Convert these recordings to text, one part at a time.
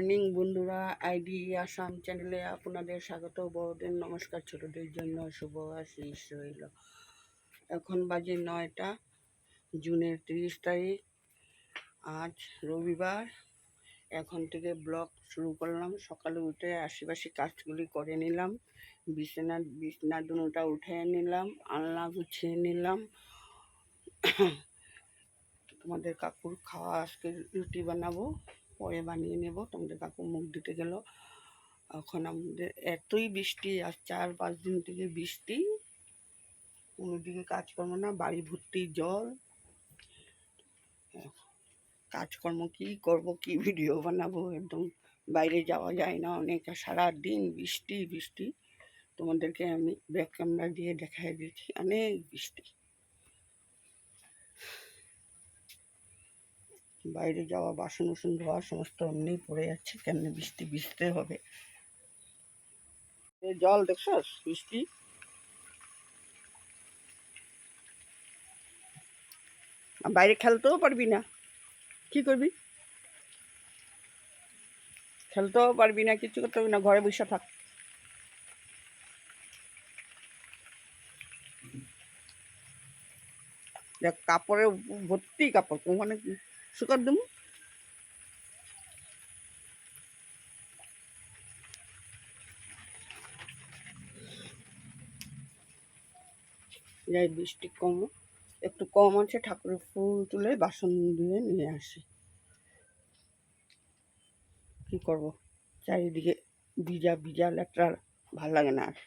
Morning বন্ধুরা, ID Assam চ্যানেলে আপনাদের স্বাগত। বড়দের নমস্কার, ছোটদের জন্য শুভ আশিস রইল। এখন বাজে 9টা, জুনের 30 তারিখ, আজ রবিবার। এখন থেকে ব্লগ শুরু করলাম। সকালে উঠে আশেপাশে কাজগুলি করে নিলাম, বিছনা দুটা উঠে নিলাম, আলনা গুছিয়ে নিলাম। তোমাদের কাকুর খাওয়া, আজকে রুটি বানাবো, পরে বানিয়ে নেব। তোমাদের কাকু মুখ দিতে গেল। এখন আমাদের এতই বৃষ্টি, আজ 4-5 দিন থেকে বৃষ্টি, কোনোদিকে কাজকর্ম না, বাড়ি ভর্তি জল। কাজকর্ম কি করব, কি ভিডিও বানাবো, একদম বাইরে যাওয়া যায় না অনেক। সারাদিন বৃষ্টি বৃষ্টি। তোমাদেরকে আমি ব্যাক ক্যামেরা দিয়ে দেখাই দিচ্ছি, অনেক বৃষ্টি। বাইরে যাওয়া, বাসন উসন ধোয়া সমস্ত এমনি পড়ে যাচ্ছে। কেমনি বৃষ্টি ভিজতে হবে। জল দেখছস বৃষ্টি। বাইরে খেলতেও পারবি না, কি করবি? খেলতেও পারবি না, কিছু করতে পারবি না, ঘরে বসে থাক। দেখ কাপড়ে ভর্তি কাপড়, ওখানে শুকার দেবো। যাই, বৃষ্টি কম, একটু কম আছে, ঠাকুরের ফুল তুলে বাসন ধুয়ে নিয়ে আসি। কি করব, চারিদিকে ভিজা ভিজা লেট্রা, ভাল লাগে না আর।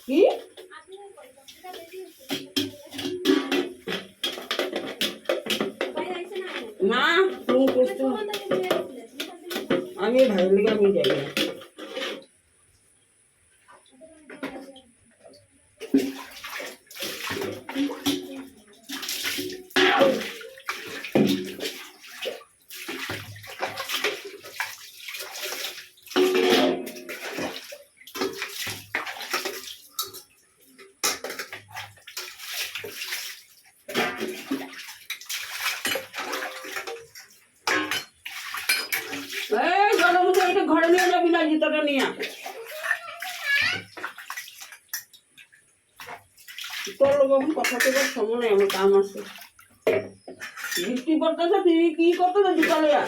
কি না তুমি করছো, আমি ভাই লেগে আমি যাই না। এই জলমুখে এটা ঘরে নিয়ে যাবি না, জুতোটা নিয়ে। তোর লোক কথা বলার সময় নেই, আমার কাম আছে। বৃষ্টি পড়তেছে, তুই কি করতেছে জুতা লিয়া?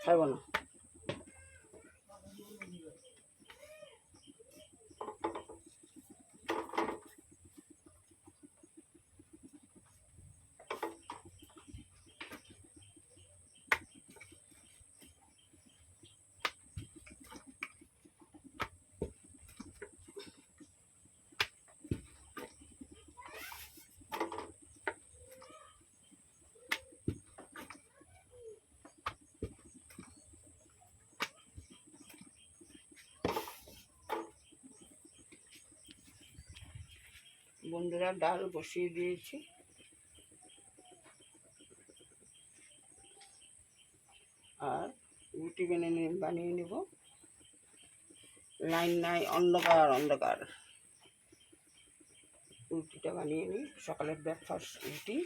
খাইব না। বন্ধুরা, ডাল বসিয়ে দিয়েছি, আর রুটি বানিয়ে নেব। লাইন নাই, অন্ধকার অন্ধকার। রুটিটা বানিয়ে নিই, সকালের ব্রেকফাস্ট রুটি।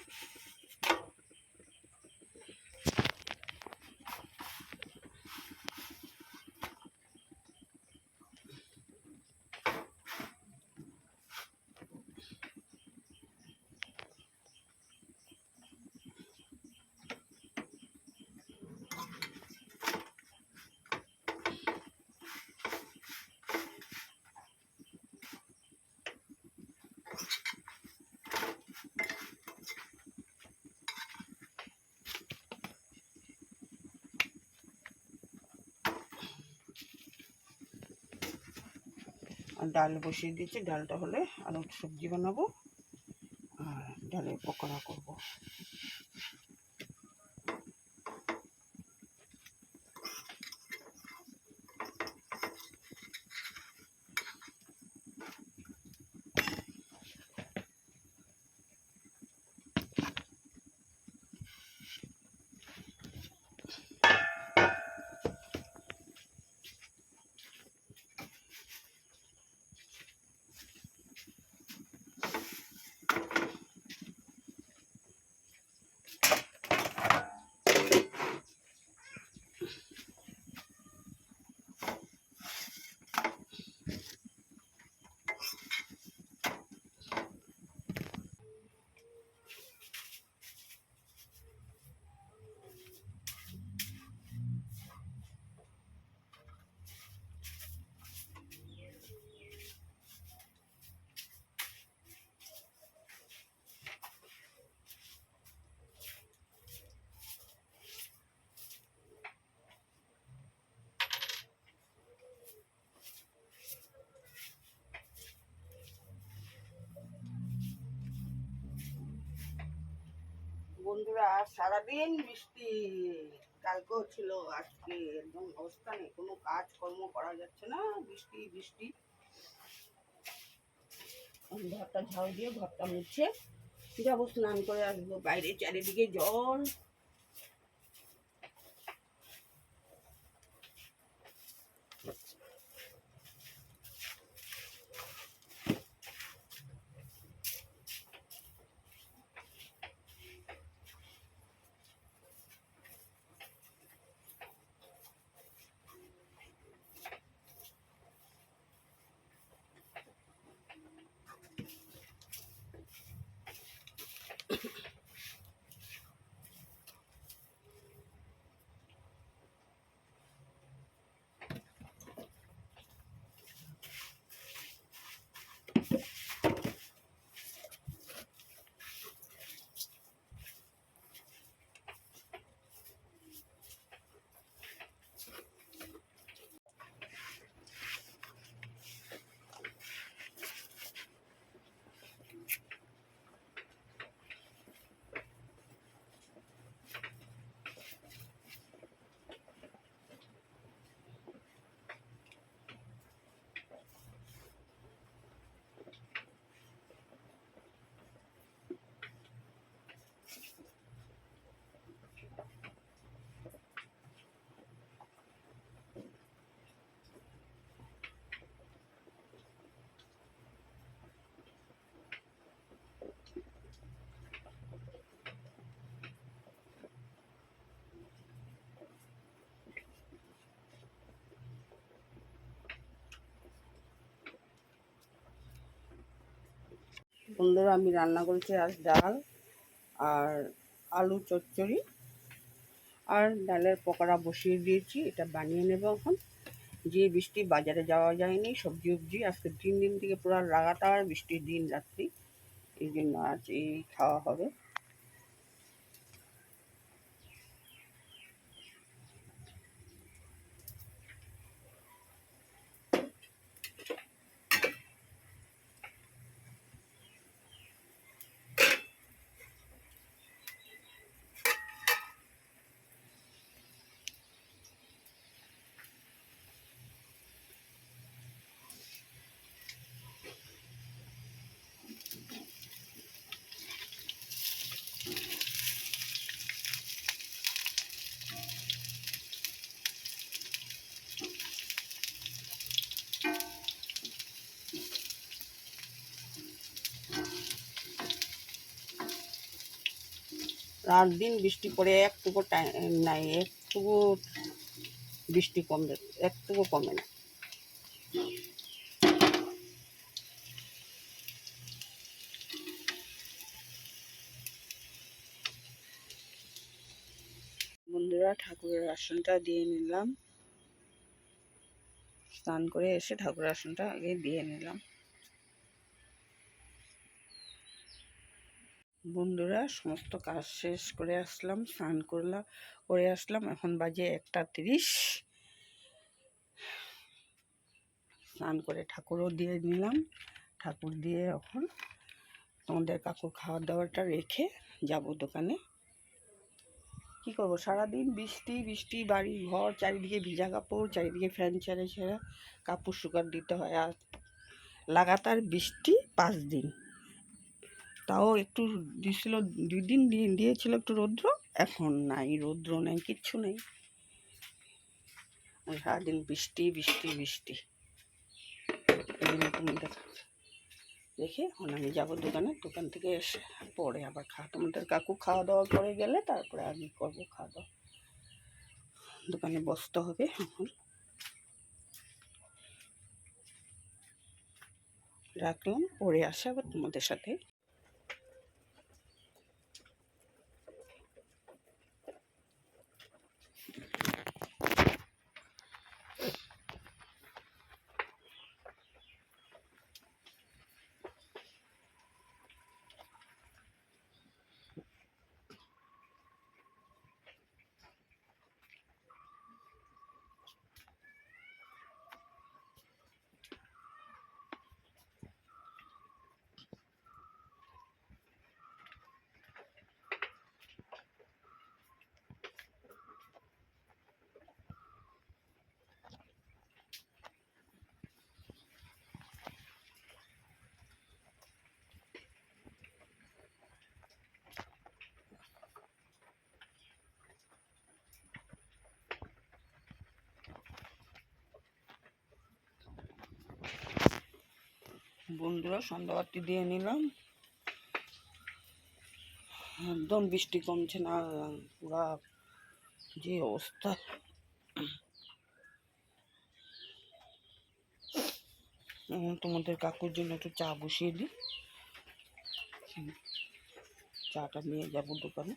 ডাল বসিয়ে দিয়েছি, ডালটা হলে আরও সবজি বানাবো আর ডালের পকোড়া করব। বন্ধুরা সারাদিন বৃষ্টি, কালকেও ছিল, আজকে একদম অবস্থা নেই, কোনো কাজকর্ম করা যাচ্ছে না, বৃষ্টি বৃষ্টি। ঘরটা ঝাড়ু দিয়ে ঘরটা মুছে যাবো, স্নান করে আসবো। বাইরে চারিদিকে জল। বন্ধুরা আমি রান্না করেছি আজ ডাল আর আলু চচ্চড়ি আর ডালের পকোড়া বসিয়ে দিয়েছি, এটা বানিয়ে নেব এখন। যে বৃষ্টি, বাজারে যাওয়া যায়নি, সবজি উবজি আজকে 3 দিন থেকে পুরো লাগাতার বৃষ্টির দিন রাত্রি, এই জন্য আজ এই খাওয়া হবে। রাত দিন বৃষ্টি পড়ে একটুকু টাইম নাই, একটুকু বৃষ্টি কমবে, একটুকু কমে না। বন্ধুরা ঠাকুরের আসনটা দিয়ে নিলাম, স্নান করে এসে ঠাকুরের আসনটা আগে দিয়ে নিলাম। বন্ধুরা সমস্ত কাজ শেষ করে আসলাম, স্নান করে আসলাম, এখন বাজে 1:30। স্নান করে ঠাকুরও দিয়ে নিলাম। ঠাকুর দিয়ে এখন তোমাদের কাকুর খাওয়া দাওয়াটা রেখে যাব দোকানে। কি করব, সারাদিন বৃষ্টি বৃষ্টি, বাড়ি ঘর চারিদিকে ভিজা কাপড়, চারিদিকে ফ্যান ছেড়ে ছেড়ে কাপড় শুকাতে দিতে হয়। আর লাগাতার বৃষ্টি 5 দিন, তাও একটু দিয়েছিল, 2 দিন দিয়েছিল একটু রৌদ্র, এখন নাই রৌদ্র, নেই কিচ্ছু নেই, সারাদিন বৃষ্টি বৃষ্টি বৃষ্টি। দেখে এখন আমি যাবো দোকানে, দোকান থেকে এসে পরে আবার তোমাদের কাকু খাওয়া দাওয়া করে গেলে তারপরে আমি করবো খাওয়া দাওয়া। দোকানে বসতে হবে এখন। রাখলাম, পরে আসে আবার তোমাদের সাথে। বন্ধুরা, সন্ধ্যাবাতি দিয়ে নিলাম, একদম বৃষ্টি কমছে না, পুরা যে অবস্থা। তোমাদের কাকুর জন্য একটু চা বসিয়ে দিই, চাটা নিয়ে যাবো দোকানে।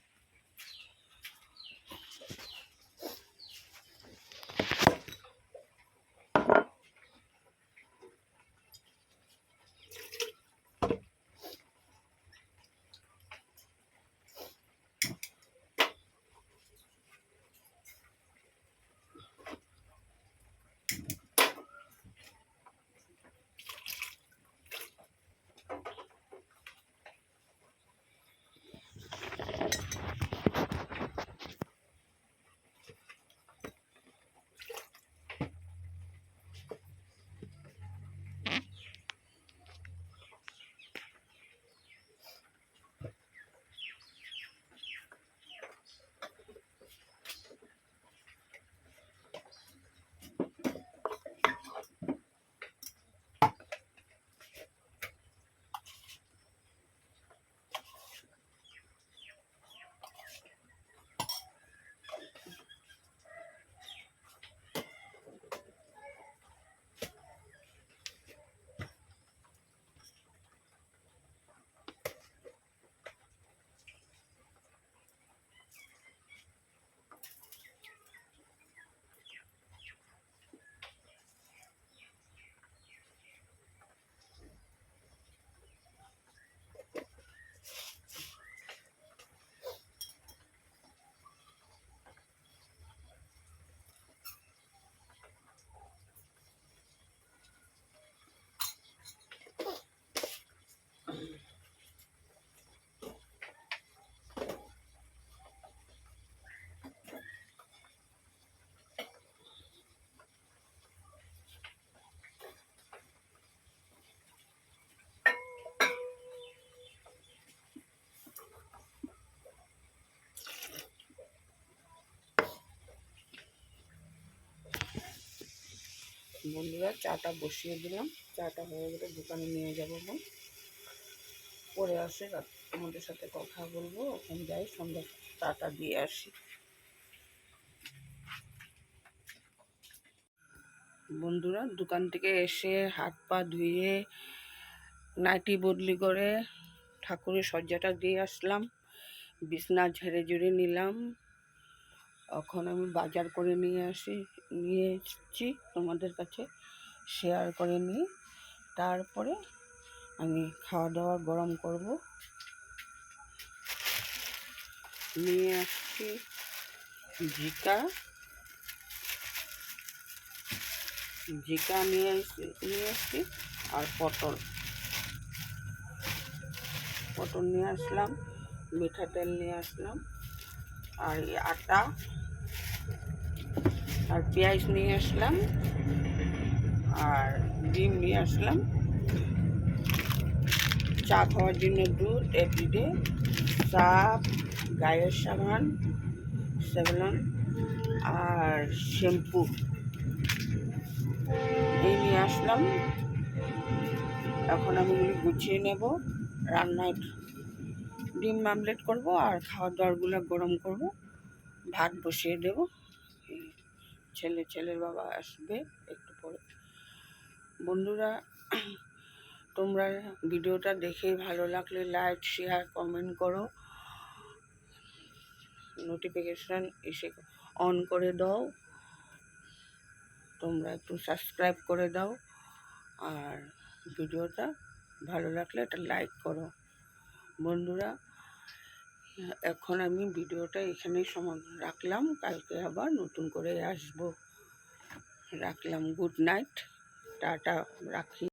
বন্ধুরা, চাটা বসিয়ে দিলাম, চাটা হয়ে গেলে দোকানে নিয়ে যাবো, পরে আসে তোমাদের সাথে কথা বলবো। এখন যাই, সন্ধ্যা চাটা দিয়ে আসি। বন্ধুরা, দোকান থেকে এসে হাত পা ধুয়ে নাইটি বদলি করে ঠাকুরের সজ্জাটা দিয়ে আসলাম, বিছনা ঝেড়ে ঝেড়ে নিলাম। এখন আমি বাজার করে নিয়ে এসেছি, তোমাদের কাছে শেয়ার করে নিই। তারপরে আমি খাওয়া দাওয়া গরম করব। নিয়ে আসছি ঝিকা, জিকা নিয়ে এসছি আর পটল নিয়ে আসলাম, মিঠা তেল নিয়ে আসলাম, আর আটা আর পেঁয়াজ নিয়ে আসলাম, আর ডিম নিয়ে আসলাম, চা খাওয়ার জন্য দুধ এভরিডে, সাপ, গায়ের সাবান, সেভলন আর শ্যাম্পু এই নিয়ে আসলাম। এখন আমি এগুলি গুছিয়ে নেব, রান্নায় ডিম আমলেট করব আর খাওয়ার দাওয়ারগুলো গরম করব, ভাত বসিয়ে দেব। ছেলের বাবা আসবে একটু পরে। বন্ধুরা, তোমরা ভিডিওটা দেখে ভালো লাগলে লাইক, শেয়ার, কমেন্ট করো, নোটিফিকেশান এসে অন করে দাও, তোমরা একটু সাবস্ক্রাইব করে দাও, আর ভিডিওটা ভালো লাগলে একটা লাইক করো। বন্ধুরা, এখন আমি ভিডিওটা এখানেই রাখলাম, কালকে আবার নতুন করে আসবো। রাখলাম, গুড নাইট, টাটা, রাখি।